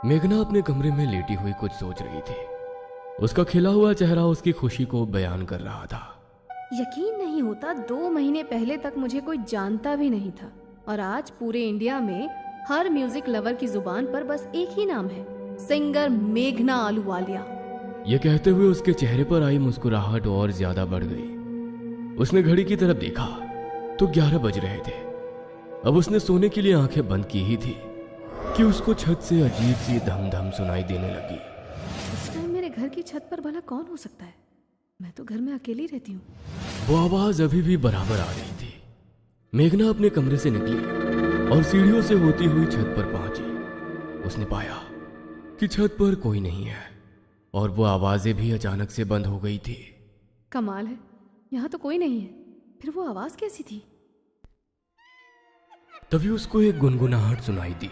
मेघना अपने कमरे में लेटी हुई कुछ सोच रही थी। उसका खिला हुआ चेहरा उसकी खुशी को बयान कर रहा था। यकीन नहीं होता 2 महीने पहले तक मुझे कोई जानता भी नहीं था और आज पूरे इंडिया में हर म्यूजिक लवर की जुबान पर बस एक ही नाम है, सिंगर मेघना आलूवालिया। यह कहते हुए उसके चेहरे पर आई मुस्कुराहट और ज्यादा बढ़ गई। उसने घड़ी की तरफ देखा तो 11 बज रहे थे। अब उसने सोने के लिए आंखें बंद की ही थी कि उसको छत से अजीब सी धम धम सुनाई देने लगी। इस टाइम मेरे घर की छत पर भला कौन हो सकता है? मैं तो घर में अकेली रहती हूँ। वो आवाज अभी भी बराबर आ रही थी। मेघना अपने कमरे से निकली और सीढ़ियों से होती हुई छत पर पहुंची। उसने पाया कि छत पर कोई नहीं है और वो आवाजें भी अचानक से बंद हो गई थी। कमाल है, यहाँ तो कोई नहीं है, फिर वो आवाज कैसी थी? तभी उसको एक गुनगुनाहट सुनाई दी।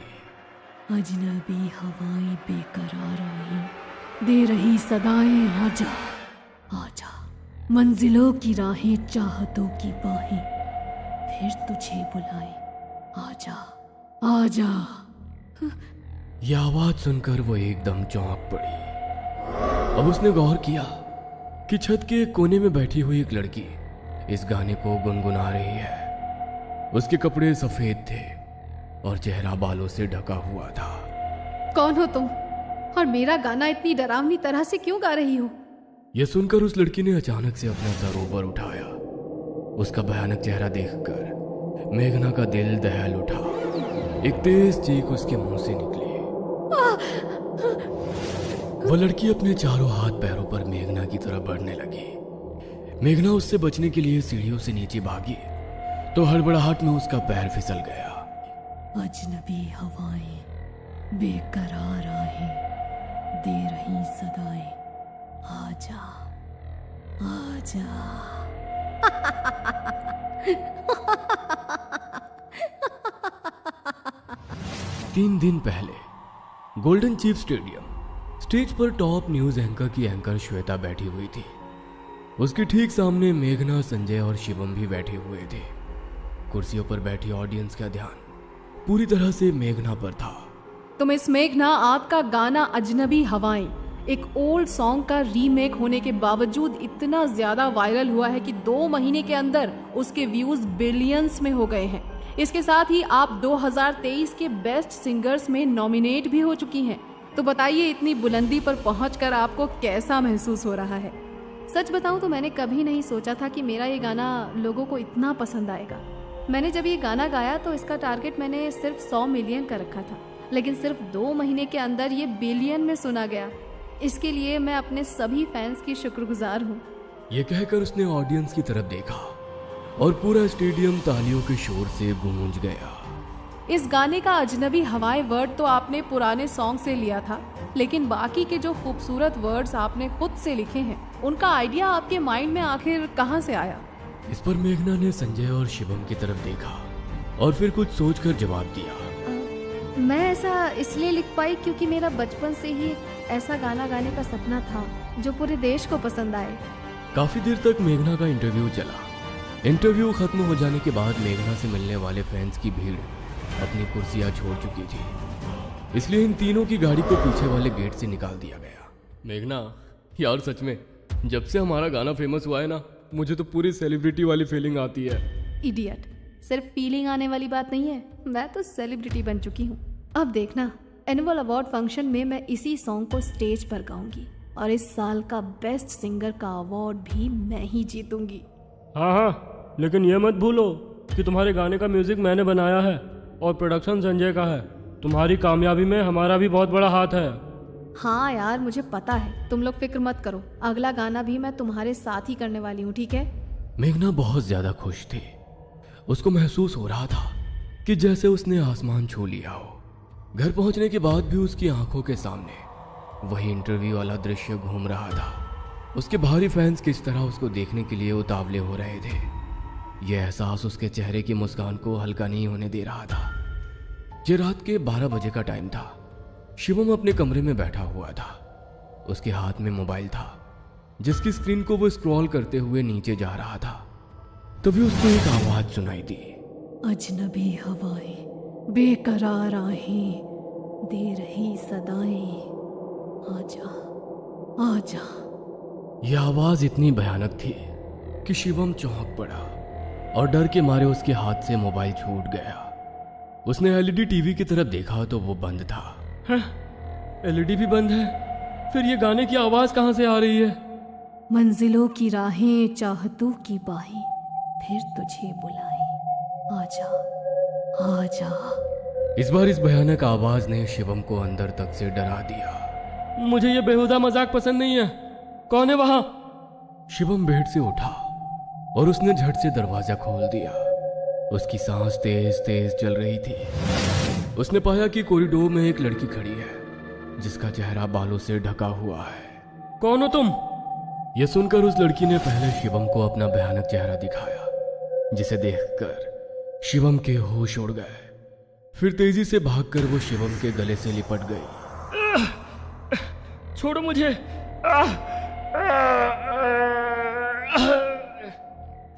अजनबी हवाएं बेकरार आई, दे रही सदाएं, आजा आजा, मंजिलों की राहें, चाहतों की बाहें, फिर तुझे बुलाए, आजा आजा। यह आवाज सुनकर वो एकदम चौंक पड़ी। अब उसने गौर किया कि छत के एक कोने में बैठी हुई एक लड़की इस गाने को गुनगुना रही है। उसके कपड़े सफेद थे और चेहरा बालों से ढका हुआ था। कौन हो तुम और मेरा गाना इतनी डरावनी तरह से क्यों गा रही हो? यह सुनकर उस लड़की ने अचानक से अपना सर ऊपर उठाया। उसका भयानक चेहरा देखकर मेघना का दिल दहल उठा। एक तेज चीख उसके मुंह से निकली। वह लड़की अपने चारों हाथ पैरों पर मेघना की तरफ बढ़ने लगी। मेघना उससे बचने के लिए सीढ़ियों से नीचे भागी तो हड़बड़ाहट में उसका पैर फिसल गया। अजनबी हवाएं बेकरार आहें, दे रही सदाएं, आजा आजा। 3 दिन पहले गोल्डन चीफ स्टेडियम स्टेज पर टॉप न्यूज एंकर की एंकर श्वेता बैठी हुई थी। उसके ठीक सामने मेघना, संजय और शिवम भी बैठे हुए थे। कुर्सियों पर बैठी ऑडियंस का ध्यान पूरी तरह से मेघना पर था। तो मिस मेघना, आपका गाना अजनबी हवाएं एक ओल्ड सॉन्ग का रीमेक होने के बावजूद इतना ज्यादा वायरल हुआ है कि 2 महीने के अंदर उसके व्यूज बिलियंस में हो गए हैं। इसके साथ ही आप 2023 के बेस्ट सिंगर्स में नॉमिनेट भी हो चुकी हैं। तो बताइए, इतनी बुलंदी पर पहुंचकर आपको कैसा महसूस हो रहा है? सच बताऊं तो मैंने कभी नहीं सोचा था कि मेरा ये गाना लोगों को इतना पसंद आएगा। मैंने जब ये गाना गाया तो इसका टारगेट मैंने सिर्फ 100 मिलियन का रखा था, लेकिन सिर्फ 2 महीने के अंदर ये बिलियन में सुना गया। इसके लिए मैं अपने सभी फैंस की शुक्रगुजार हूँ। ये कहकर उसने ऑडियंस की तरफ देखा और पूरा स्टेडियम तालियों के शोर से गूंज गया। इस गाने का अजनबी हवाएं वर्ड तो आपने पुराने सॉन्ग से लिया था, लेकिन बाकी के जो खूबसूरत वर्ड्स आपने खुद से लिखे हैं, उनका आइडिया आपके माइंड में आखिर कहाँ से आया? इस पर मेघना ने संजय और शिवम की तरफ देखा और फिर कुछ सोचकर जवाब दिया। मैं ऐसा इसलिए लिख पाई क्योंकि मेरा बचपन से ही ऐसा गाना गाने का सपना था जो पूरे देश को पसंद आए। काफी देर तक मेघना का इंटरव्यू चला। इंटरव्यू खत्म हो जाने के बाद मेघना से मिलने वाले फैंस की भीड़ अपनी कुर्सियां छोड़ चुकी थी, इसलिए इन तीनों की गाड़ी को पीछे वाले गेट से निकाल दिया गया। मेघना यार, सच में जब से हमारा गाना फेमस हुआ है ना, मुझे तो पूरी सेलिब्रिटी वाली फीलिंग आती है। इडियट, सिर्फ फीलिंग आने वाली बात नहीं है, मैं तो सेलिब्रिटी बन चुकी हूँ। अब देखना, एनुअल अवार्ड फंक्शन में मैं इसी सॉन्ग को स्टेज पर गाऊंगी और इस साल का बेस्ट सिंगर का अवार्ड भी मैं ही जीतूंगी। हाँ, लेकिन ये मत भूलो कि तुम्हारे गाने का म्यूजिक मैंने बनाया है और प्रोडक्शन संजय का है। तुम्हारी कामयाबी में हमारा भी बहुत बड़ा हाथ है। हाँ यार, मुझे पता है, तुम लोग फिक्र मत करो, अगला गाना भी मैं तुम्हारे साथ ही करने वाली हूँ, ठीक है? मेघना बहुत ज्यादा खुश थी। उसको महसूस हो रहा था कि जैसे उसने आसमान छू लिया हो। घर पहुंचने के बाद भी उसकी आंखों के सामने वही इंटरव्यू वाला दृश्य घूम रहा था। उसके भारी फैंस किस तरह उसको देखने के लिए उतावले हो रहे थे। यह एहसास उसके चेहरे की मुस्कान को हल्का नहीं होने दे रहा था। ये रात के 12 बजे का टाइम था। शिवम अपने कमरे में बैठा हुआ था। उसके हाथ में मोबाइल था जिसकी स्क्रीन को वो स्क्रॉल करते हुए नीचे जा रहा था। तभी उसको एक आवाज सुनाई दी। अजनबी हवाएं बेकरार आहें, दे रही सदाएं आजा आजा। यह आवाज इतनी भयानक थी कि शिवम चौंक पड़ा और डर के मारे उसके हाथ से मोबाइल छूट गया। उसने एलईडी टीवी की तरफ देखा तो वो बंद था। एलईडी भी बंद है, फिर ये गाने की आवाज कहाँ से आ रही है? मंजिलों की राहें चाहतों की बाहें फिर तुझे बुलाए आजा आजा। इस बार इस भयानक आवाज ने शिवम को अंदर तक से डरा दिया। मुझे ये बेहुदा मजाक पसंद नहीं है। कौन है वहां? शिवम बेड से उठा और उसने झट से दरवाजा खोल दिया। उसकी सांस तेज तेज चल रही थी। उसने पाया कि कॉरिडोर में एक लड़की खड़ी है जिसका चेहरा बालों से ढका हुआ है। कौन हो तुम? यह सुनकर उस लड़की ने पहले शिवम को अपना भयानक चेहरा दिखाया, जिसे देखकर शिवम के होश उड़ गए। फिर तेजी से भागकर वो शिवम के गले से लिपट गई। छोड़ो मुझे।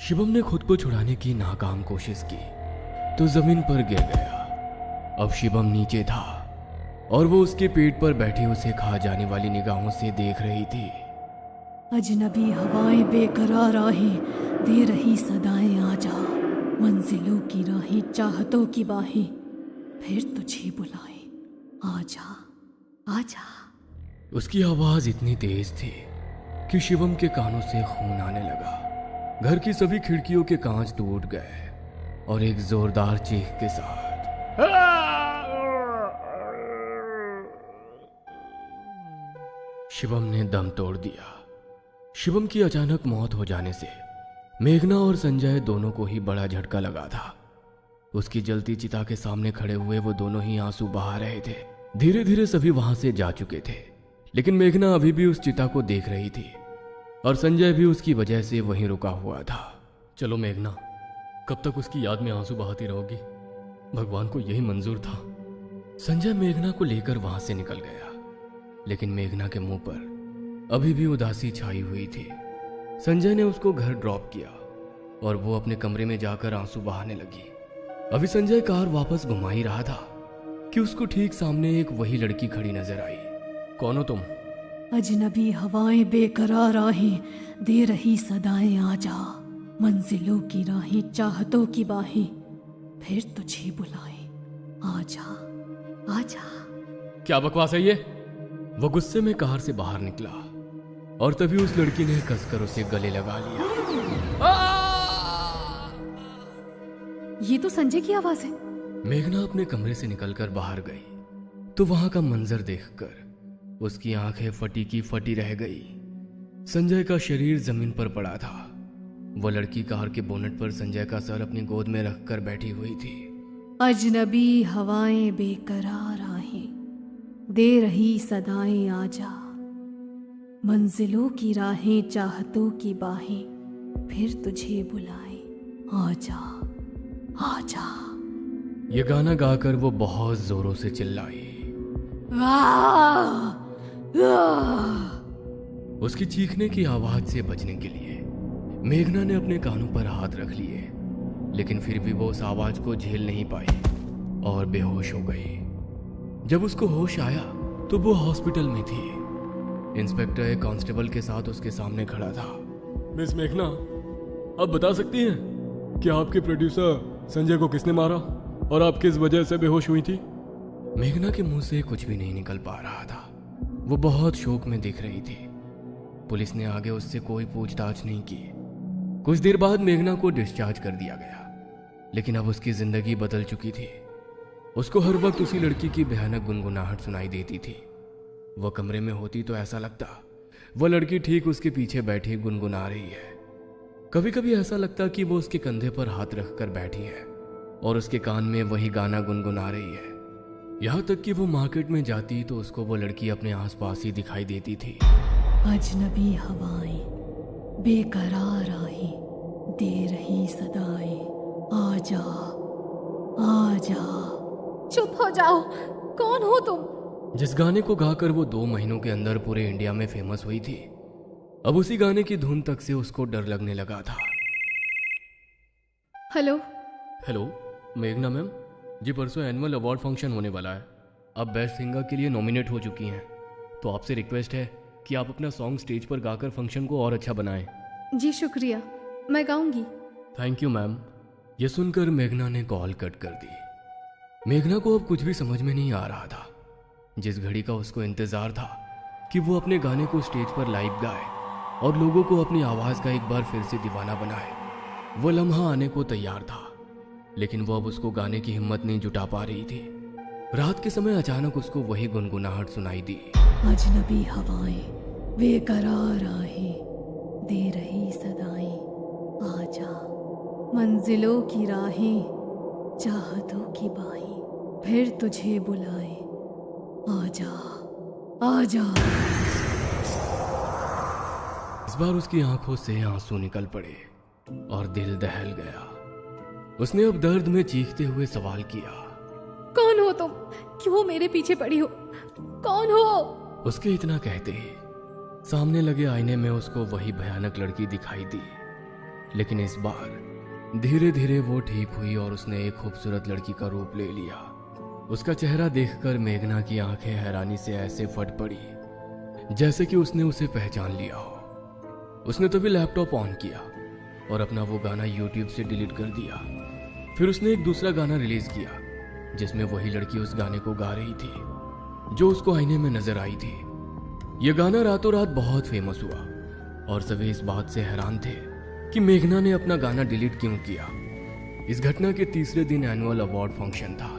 शिवम ने खुद को छुड़ाने की नाकाम कोशिश की तो जमीन पर गिर गया। अब शिवम नीचे था और वो उसके पेट पर बैठी उसे खा जाने वाली निगाहों से देख रही थी। अजनबी हवाएं बेकरार राहें दे रही सदाएं आजा। मंजिलों की राहें चाहतों की बाहें फिर तुझे बुलाए आजा आजा। उसकी आवाज इतनी तेज थी कि शिवम के कानों से खून आने लगा। घर की सभी खिड़कियों के कांच टूट गए और एक जोरदार चीख के साथ शिवम ने दम तोड़ दिया। शिवम की अचानक मौत हो जाने से मेघना और संजय दोनों को ही बड़ा झटका लगा था। उसकी जलती चिता के सामने खड़े हुए वो दोनों ही आंसू बहा रहे थे। धीरे धीरे सभी वहां से जा चुके थे, लेकिन मेघना अभी भी उस चिता को देख रही थी और संजय भी उसकी वजह से वहीं रुका हुआ था। चलो मेघना, कब तक उसकी याद में आंसू बहाती रहोगी? भगवान को यही मंजूर था। संजय मेघना को लेकर वहां से निकल गया, लेकिन मेघना के मुंह पर अभी भी उदासी छाई हुई थी। संजय ने उसको घर ड्रॉप किया और वो अपने कमरे में जाकर आंसू बहाने लगी। अभी संजय कार वापस घुमा ही रहा था कि उसको ठीक सामने एक वही लड़की खड़ी नजर आई। कौन हो तुम? अजनबी हवाएं बेकरार राहें दे रही सदाएं आजा। मंजिलों की राहें चाहतों की बाहें फिर तुझे बुलाए आजा आजा। क्या बकवास है ये? वो गुस्से में कार से बाहर निकला और तभी उस लड़की ने कसकर उसे गले लगा लिया। ये तो संजय की आवाज है। मेघना अपने कमरे से निकलकर बाहर गई तो वहां का मंजर देखकर उसकी आंखें फटी की फटी रह गई। संजय का शरीर जमीन पर पड़ा था। वो लड़की कार के बोनट पर संजय का सर अपनी गोद में रखकर बैठी हुई थी। अजनबी हवाएं बेकरार राहें दे रही सदाएं आजा। मंजिलों की राहें चाहतों की बाहें फिर तुझे बुलाए आजा आजा। ये गाना गाकर वो बहुत जोरों से चिल्लाई। उसकी चीखने की आवाज से बचने के लिए मेघना ने अपने कानों पर हाथ रख लिए, लेकिन फिर भी वो उस आवाज को झेल नहीं पाई और बेहोश हो गई। जब उसको होश आया तो वो हॉस्पिटल में थी। इंस्पेक्टर एक कांस्टेबल के साथ उसके सामने खड़ा था। मिस मेघना, आप बता सकती हैं कि आपके प्रोड्यूसर संजय को किसने मारा और आप किस वजह से बेहोश हुई थी? मेघना के मुंह से कुछ भी नहीं निकल पा रहा था। वो बहुत शोक में दिख रही थी। पुलिस ने आगे उससे कोई पूछताछ नहीं की। कुछ देर बाद मेघना को डिस्चार्ज कर दिया गया, लेकिन अब उसकी जिंदगी बदल चुकी थी। उसको हर वक्त उसी लड़की की भयानक गुनगुनाहट सुनाई देती थी। वो कमरे में होती तो ऐसा लगता वो लड़की ठीक उसके पीछे बैठी गुनगुना रही है। कभी कभी ऐसा लगता कि वो उसके कंधे पर हाथ रखकर बैठी है और उसके कान में वही गाना गुनगुना रही है। यहाँ तक कि वो मार्केट में जाती तो उसको वो लड़की अपने आसपास ही दिखाई देती थी। अजनबी हवाएं बेकरार राहें दे रही सदाएं आजा आजा। चुप हो जाओ, कौन हो तुम? जिस गाने को गाकर वो 2 महीनों के अंदर पूरे इंडिया में फेमस हुई थी, अब उसी गाने की धुन तक से उसको डर लगने लगा था। हेलो। हेलो मेघना मैम जी, परसों एनुअल अवार्ड फंक्शन होने वाला है। अब बेस्ट सिंगर के लिए नॉमिनेट हो चुकी हैं, तो आपसे रिक्वेस्ट है कि आप अपना सॉन्ग स्टेज पर गाकर फंक्शन को और अच्छा बनाएं। जी शुक्रिया, मैं गाऊंगी। Thank you ma'am. यह सुनकर मेघना ने कॉल कट कर दी। मेघना को अब कुछ भी समझ में नहीं आ रहा था। जिस घड़ी का उसको इंतजार था कि वो अपने गाने को स्टेज पर लाइव गाए और लोगों को अपनी आवाज का एक बार फिर से दीवाना बनाए, वो लम्हा आने को तैयार था, लेकिन वो अब उसको गाने की हिम्मत नहीं जुटा पा रही थी। रात के समय अचानक उसको वही गुनगुनाहट सुनाई दी। अजनबी हवाएं बेकरार आहें दे रही सदाएं, आजा मंजिलों की राहें चाहतों की बाहें फिर तुझे बुलाए, आजा आजा। इस बार उसकी आंखों से आंसू निकल पड़े और दिल दहल गया। उसने अब दर्द में चीखते हुए सवाल किया, कौन हो तुम? क्यों मेरे पीछे पड़ी हो? कौन हो? उसके इतना कहते ही सामने लगे आईने में उसको वही भयानक लड़की दिखाई दी। लेकिन इस बार धीरे धीरे वो ठीक हुई और उसने एक खूबसूरत लड़की का रूप ले लिया। उसका चेहरा देखकर मेघना की आंखें हैरानी से ऐसे फट पड़ी जैसे कि उसने उसे पहचान लिया हो। उसने तभी लैपटॉप ऑन किया और अपना वो गाना यूट्यूब से डिलीट कर दिया। फिर उसने एक दूसरा गाना रिलीज किया जिसमें वही लड़की उस गाने को गा रही थी जो उसको आईने में नजर आई थी। यह गाना रातों रात बहुत फेमस हुआ और सभी इस बात से हैरान थे कि मेघना ने अपना गाना डिलीट क्यों किया। इस घटना के तीसरे दिन एनुअल अवार्ड फंक्शन था।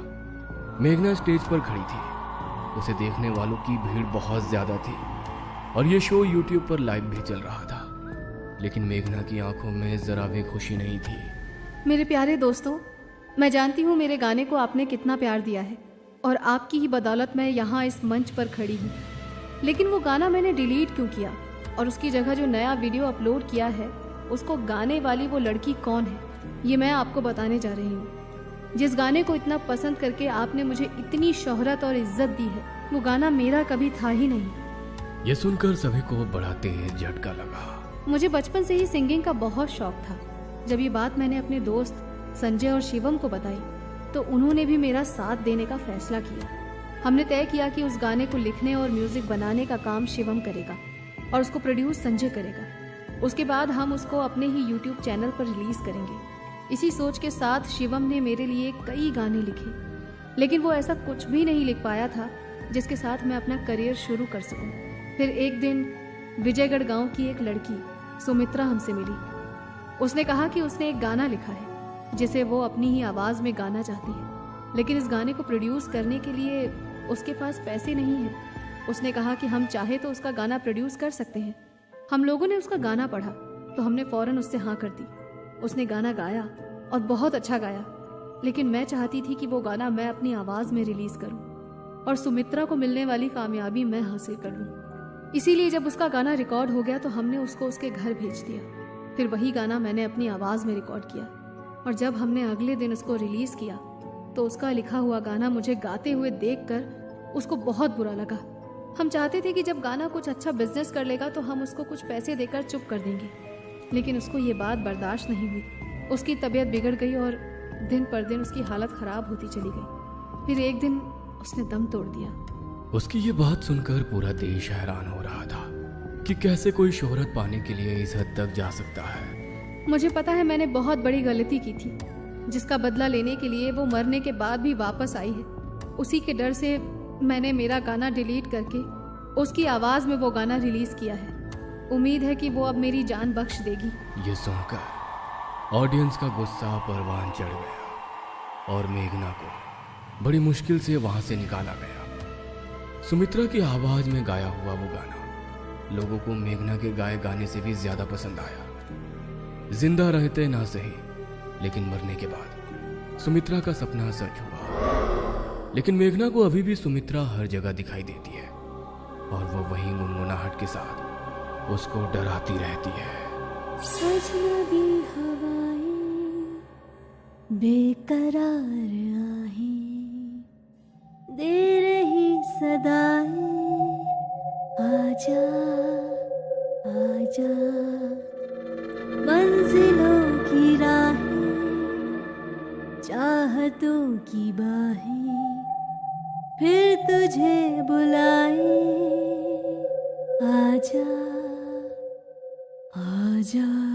मेघना स्टेज पर खड़ी थी। उसे देखने वालों की भीड़ बहुत ज्यादा थी और यह शो यूट्यूब पर लाइव भी चल रहा था, लेकिन मेघना की आंखों में जरा भी खुशी नहीं थी। मेरे प्यारे दोस्तों, मैं जानती हूँ मेरे गाने को आपने कितना प्यार दिया है और आपकी ही बदौलत मैं यहाँ इस मंच पर खड़ी हूँ। लेकिन वो गाना मैंने डिलीट क्यों किया और उसकी जगह जो नया वीडियो अपलोड किया है उसको गाने वाली वो लड़की कौन है, ये मैं आपको बताने जा रही हूँ। जिस गाने को इतना पसंद करके आपने मुझे इतनी शोहरत और इज्जत दी है, वो गाना मेरा कभी था ही नहीं। ये सुनकर सभी को बड़ा तेज झटका लगा। मुझे बचपन से ही सिंगिंग का बहुत शौक था। जब ये बात मैंने अपने दोस्त संजय और शिवम को बताई तो उन्होंने भी मेरा साथ देने का फैसला किया। हमने तय किया कि उस गाने को लिखने और म्यूजिक बनाने का काम शिवम करेगा और उसको प्रोड्यूस संजय करेगा। उसके बाद हम उसको अपने ही यूट्यूब चैनल पर रिलीज करेंगे। इसी सोच के साथ शिवम ने मेरे लिए कई गाने लिखे, लेकिन वो ऐसा कुछ भी नहीं लिख पाया था जिसके साथ मैं अपना करियर शुरू कर सकूं। फिर एक दिन विजयगढ़ गांव की एक लड़की सुमित्रा हमसे मिली। उसने कहा कि उसने एक गाना लिखा है जिसे वो अपनी ही आवाज़ में गाना चाहती है, लेकिन इस गाने को प्रोड्यूस करने के लिए उसके पास पैसे नहीं हैं। उसने कहा कि हम चाहे तो उसका गाना प्रोड्यूस कर सकते हैं। हम लोगों ने उसका गाना पढ़ा तो हमने फ़ौरन उससे हाँ कर दी। उसने गाना गाया और बहुत अच्छा गाया, लेकिन मैं चाहती थी कि वो गाना मैं अपनी आवाज़ में रिलीज़ करूं और सुमित्रा को मिलने वाली कामयाबी मैं हासिल कर लूं। इसीलिए जब उसका गाना रिकॉर्ड हो गया तो हमने उसको उसके घर भेज दिया। फिर वही गाना मैंने अपनी आवाज़ में रिकॉर्ड किया और जब हमने अगले दिन उसको रिलीज़ किया तो उसका लिखा हुआ गाना मुझे गाते हुए देखकर उसको बहुत बुरा लगा। हम चाहते थे कि जब गाना कुछ अच्छा बिजनेस कर लेगा तो हम उसको कुछ पैसे देकर चुप कर देंगे, लेकिन उसको ये बात बर्दाश्त नहीं हुई। उसकी तबीयत बिगड़ गई और दिन पर दिन उसकी हालत ख़राब होती चली गई। फिर एक दिन उसने दम तोड़ दिया। उसकी ये बात सुनकर पूरा देश हैरान हो रहा था कि कैसे कोई शोहरत पाने के लिए इस हद तक जा सकता है। मुझे पता है मैंने बहुत बड़ी गलती की थी, जिसका बदला लेने के लिए वो मरने के बाद भी वापस आई है। उसी के डर से मैंने मेरा गाना डिलीट करके उसकी आवाज़ में वो गाना रिलीज़ किया है। उम्मीद है कि वो अब मेरी जान बख्श देगी। ये सुनकर ऑडियंस का गुस्सा परवान चढ़ गया और मेघना को बड़ी मुश्किल से वहां से निकाला गया। सुमित्रा की आवाज में गाया हुआ वो गाना लोगों को मेघना के गाए गाने से भी ज्यादा पसंद आया। जिंदा रहते ना सही, लेकिन मरने के बाद सुमित्रा का सपना सच हुआ। लेकिन मेघना को अभी भी सुमित्रा हर जगह दिखाई देती है और वो वही गुनगुनाहट के साथ उसको डराती रहती है। अजनबी हवाएं बेकरार आहें दे रही सदाएं, आजा आजा मंजिलों की राहें चाहतों की बाहें फिर तुझे बुलाए, आजा आजा।